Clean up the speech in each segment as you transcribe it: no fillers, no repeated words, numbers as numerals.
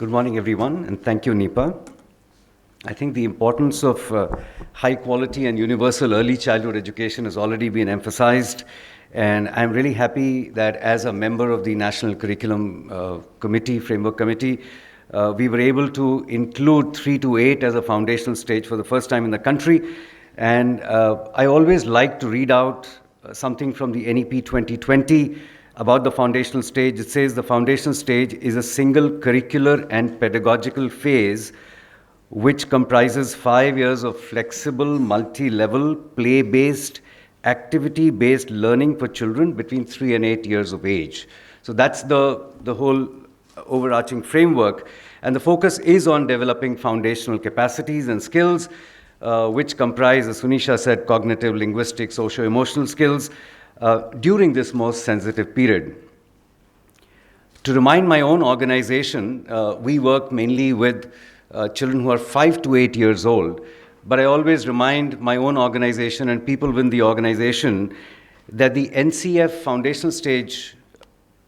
Good morning, everyone, and thank you, NIEPA. I think the importance of high quality and universal early childhood education has already been emphasized, and I'm really happy that as a member of the National Curriculum Framework Committee, we were able to include 3 to 8 as a foundational stage for the first time in the country. And I always like to read out something from the NEP 2020 about the foundational stage. It says the foundational stage is a single curricular and pedagogical phase which comprises 5 years of flexible, multi-level, play-based, activity-based learning for children between 3 and 8 years of age. So that's the whole overarching framework. And the focus is on developing foundational capacities and skills, which comprise, as Sunisha said, cognitive, linguistic, socio-emotional skills, during this most sensitive period. To remind my own organization, we work mainly with children who are 5 to 8 years old, but I always remind my own organization and people within the organization that the NCF foundational stage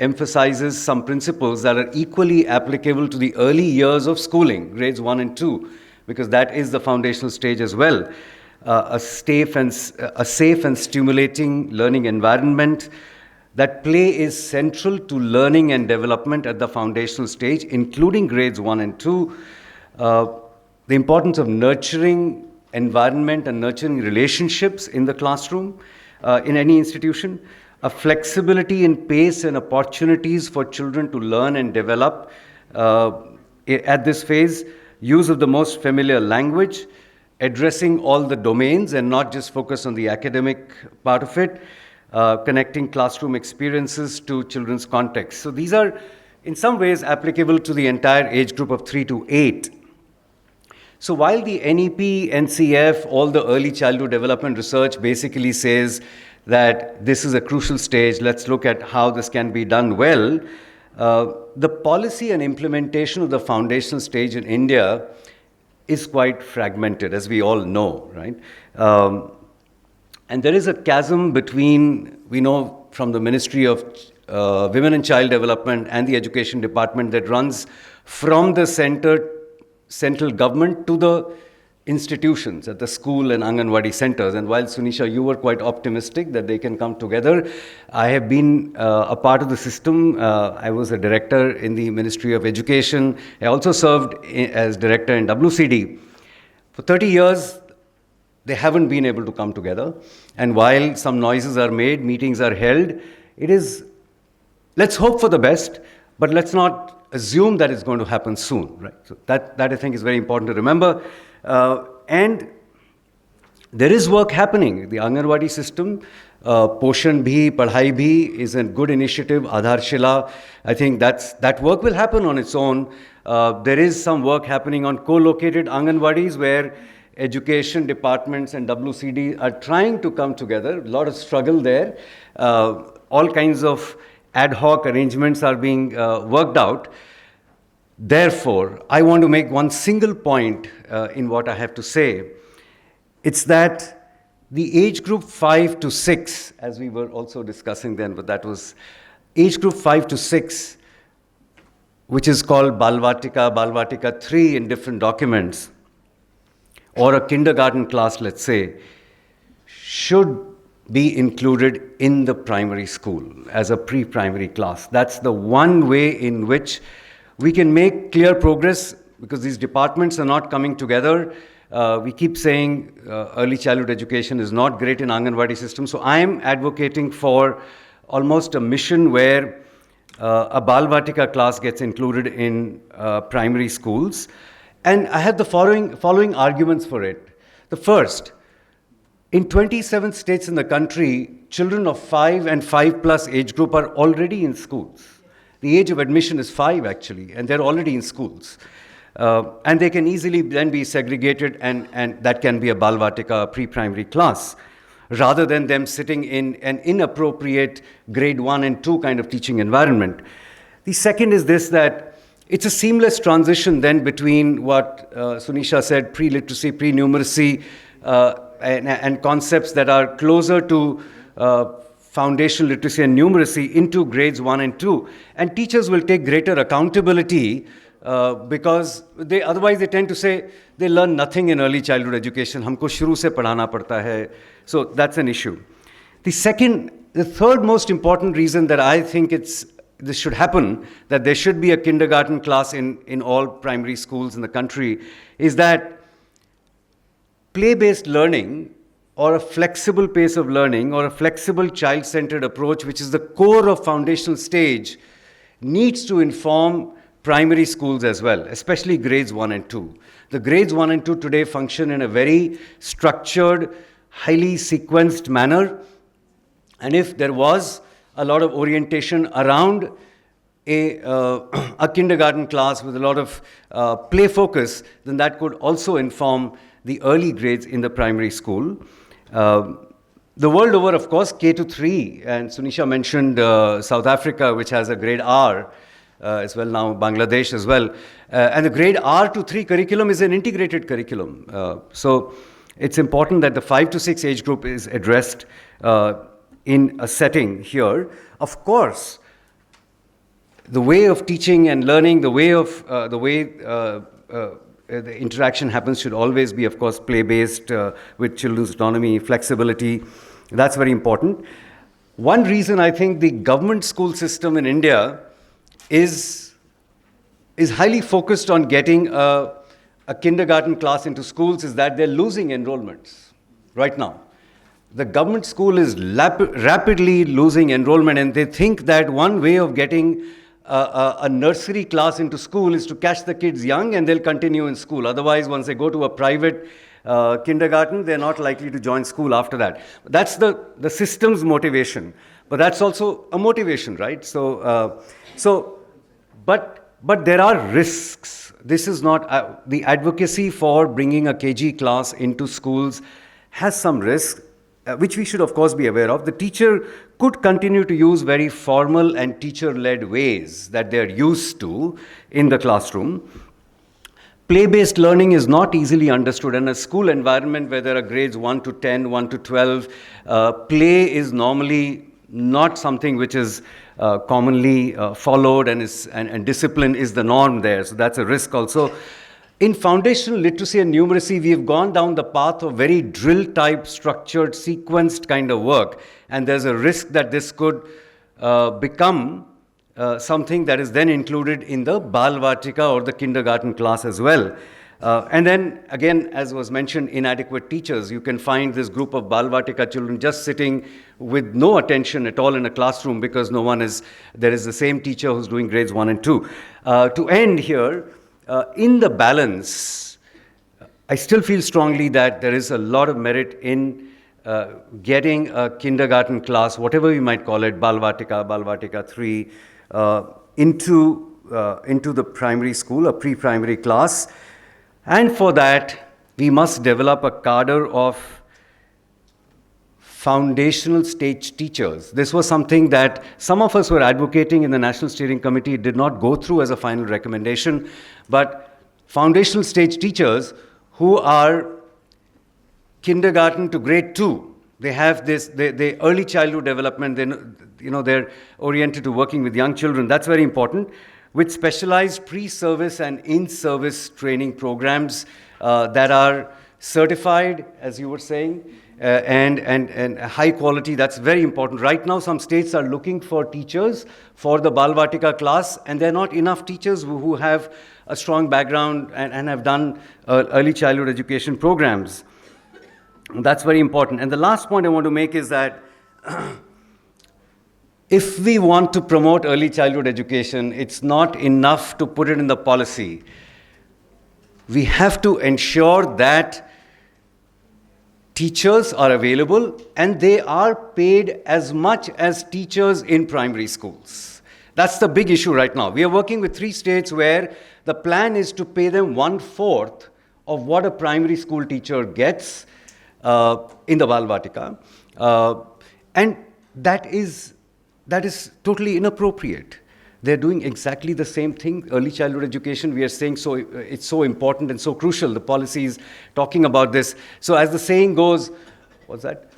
emphasizes some principles that are equally applicable to the early years of schooling, grades 1 and 2, because that is the foundational stage as well. A safe and stimulating learning environment, that play is central to learning and development at the foundational stage, including grades 1 and 2. The importance of nurturing environment and nurturing relationships in the classroom, in any institution, a flexibility in pace and opportunities for children to learn and develop at this phase, use of the most familiar language, addressing all the domains and not just focus on the academic part of it, connecting classroom experiences to children's context. So these are, in some ways, applicable to the entire age group of 3 to 8. So while the NEP, NCF, all the early childhood development research basically says that this is a crucial stage, let's look at how this can be done well, the policy and implementation of the foundational stage in India is quite fragmented, as we all know, right? And there is a chasm between, we know from the Ministry of Women and Child Development and the Education Department, that runs from the central government to the institutions at the school and Anganwadi centers. And while, Sunisha, you were quite optimistic that they can come together, I have been a part of the system. I was a director in the Ministry of Education. I also served as director in WCD. For 30 years, they haven't been able to come together. And while some noises are made, meetings are held, it is, let's hope for the best, but let's not assume that it's going to happen soon, right? So that I think is very important to remember. And there is work happening. The Anganwadi system, Poshan Bhi, Padhai Bhi is a good initiative, Adharshila. I think that work will happen on its own. There is some work happening on co-located Anganwadis where education departments and WCD are trying to come together. A lot of struggle there. All kinds of ad hoc arrangements are being worked out. Therefore, I want to make one single point in what I have to say. It's that the age group 5 to 6, as we were also discussing then, but that was age group 5 to 6, which is called Balvatika 3 in different documents, or a kindergarten class, let's say, should be included in the primary school as a pre-primary class. That's the one way in which we can make clear progress, because these departments are not coming together. We keep saying early childhood education is not great in Anganwadi system. So I'm advocating for almost a mission where a Balvatika class gets included in primary schools. And I have the following arguments for it. The first, in 27 states in the country, children of 5 and 5 plus age group are already in schools. The age of admission is 5 actually, and they're already in schools. And they can easily then be segregated, and that can be a Balvatika pre-primary class, rather than them sitting in an inappropriate grade 1 and 2 kind of teaching environment. The second is this, that it's a seamless transition then between what Sunisha said, pre-literacy, pre-numeracy, and concepts that are closer to foundational literacy and numeracy into grades 1 and 2. And teachers will take greater accountability because otherwise they tend to say they learn nothing in early childhood education. हमको शुरू से पढ़ाना पड़ता है. So that's an issue. The third most important reason that I think this should happen, that there should be a kindergarten class in all primary schools in the country, is that play-based learning, or a flexible pace of learning, or a flexible child-centered approach, which is the core of foundational stage, needs to inform primary schools as well, especially grades 1 and 2. The grades 1 and 2 today function in a very structured, highly sequenced manner. And if there was a lot of orientation around a kindergarten class with a lot of play focus, then that could also inform the early grades in the primary school. The world over, of course, K to 3, and Sunisha mentioned South Africa, which has a grade R, as well now Bangladesh as well. And the grade R to 3 curriculum is an integrated curriculum. So it's important that the 5 to 6 age group is addressed in a setting here. Of course, the way of teaching and learning, the way the interaction happens should always be, of course, play-based, with children's autonomy, flexibility. That's very important. One reason I think the government school system in India is highly focused on getting a kindergarten class into schools is that they're losing enrollments right now. The government school is rapidly losing enrollment, and they think that one way of getting a nursery class into school is to catch the kids young and they'll continue in school. Otherwise, once they go to a private kindergarten, they're not likely to join school after that. That's the system's motivation. But that's also a motivation, right? But there are risks. This is not, the advocacy for bringing a KG class into schools has some risks, which we should, of course, be aware of. The teacher could continue to use very formal and teacher-led ways that they're used to in the classroom. Play-based learning is not easily understood. In a school environment where there are grades 1 to 10, 1 to 12, play is normally not something which is commonly followed, and discipline is the norm there. So that's a risk also. In foundational literacy and numeracy, we have gone down the path of very drill-type, structured, sequenced kind of work. And there's a risk that this could become something that is then included in the Balvatika or the kindergarten class as well. And then, again, as was mentioned, inadequate teachers. You can find this group of Balvatika children just sitting with no attention at all in a classroom because there is the same teacher who's doing grades 1 and 2. To end here, in the balance, I still feel strongly that there is a lot of merit in getting a kindergarten class, whatever we might call it, Balvatika 3, into the primary school, a pre-primary class. And for that, we must develop a cadre of foundational stage teachers. This was something that some of us were advocating in the National Steering Committee. It did not go through as a final recommendation, but foundational stage teachers who are kindergarten to grade 2. They have this, they early childhood development, they're oriented to working with young children. That's very important. With specialized pre-service and in-service training programs that are certified, as you were saying, and high quality. That's very important. Right now, some states are looking for teachers for the Balvatika class, and there are not enough teachers who have a strong background and have done early childhood education programs. That's very important. And the last point I want to make is that if we want to promote early childhood education, it's not enough to put it in the policy. We have to ensure that teachers are available and they are paid as much as teachers in primary schools. That's the big issue right now. We are working with 3 states where the plan is to pay them 1/4 of what a primary school teacher gets in the Balvatika. And that is totally inappropriate. They're doing exactly the same thing. Early childhood education, we are saying, so it's so important and so crucial. The policy is talking about this. So as the saying goes, what's that?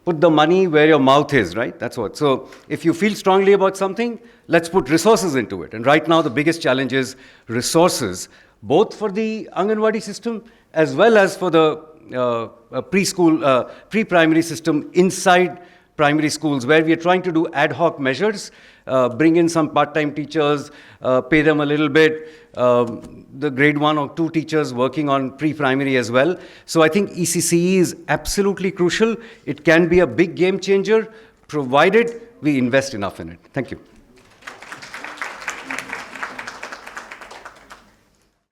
put the money where your mouth is, right? That's what. So if you feel strongly about something, let's put resources into it. And right now, the biggest challenge is resources, both for the Anganwadi system as well as for the preschool, pre-primary system inside primary schools, where we are trying to do ad hoc measures, bring in some part-time teachers, pay them a little bit, the grade 1 or 2 teachers working on pre-primary as well. So I think ECCE is absolutely crucial. It can be a big game changer, provided we invest enough in it. Thank you.